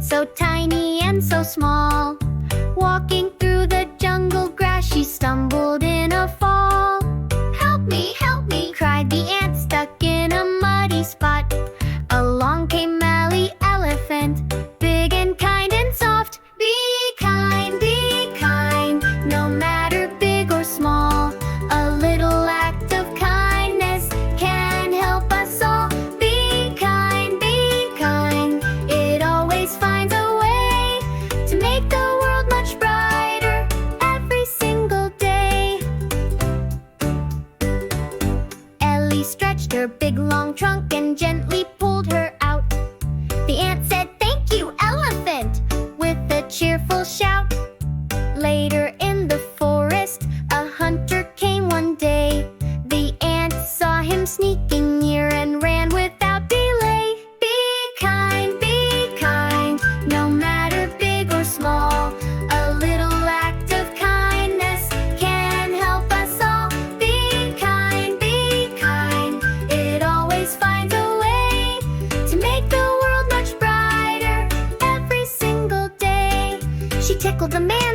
so tiny and so small. Walking through the jungle grass, she stumbled in a fall. Help me, cried the ant stuck in a muddy spot. Along came Mally Elephant, big and kind and soft. Be kind, no matter big or small. A little act of kindness can help us all. Be kind, it always finds a way to make the world much brighter every single day. Ellie stretched her big long trunk and gently pulled her out. The ant said, "Thank you, Elephant," with a cheerful shout. Later in the forest, a hunter came one day. The ant saw him sneaking near and ran without delay. Be kind, no matter big or small. A little act of kindness can help us all. Be kind, it always finds a way to make the world much brighter every single day. She tickled the man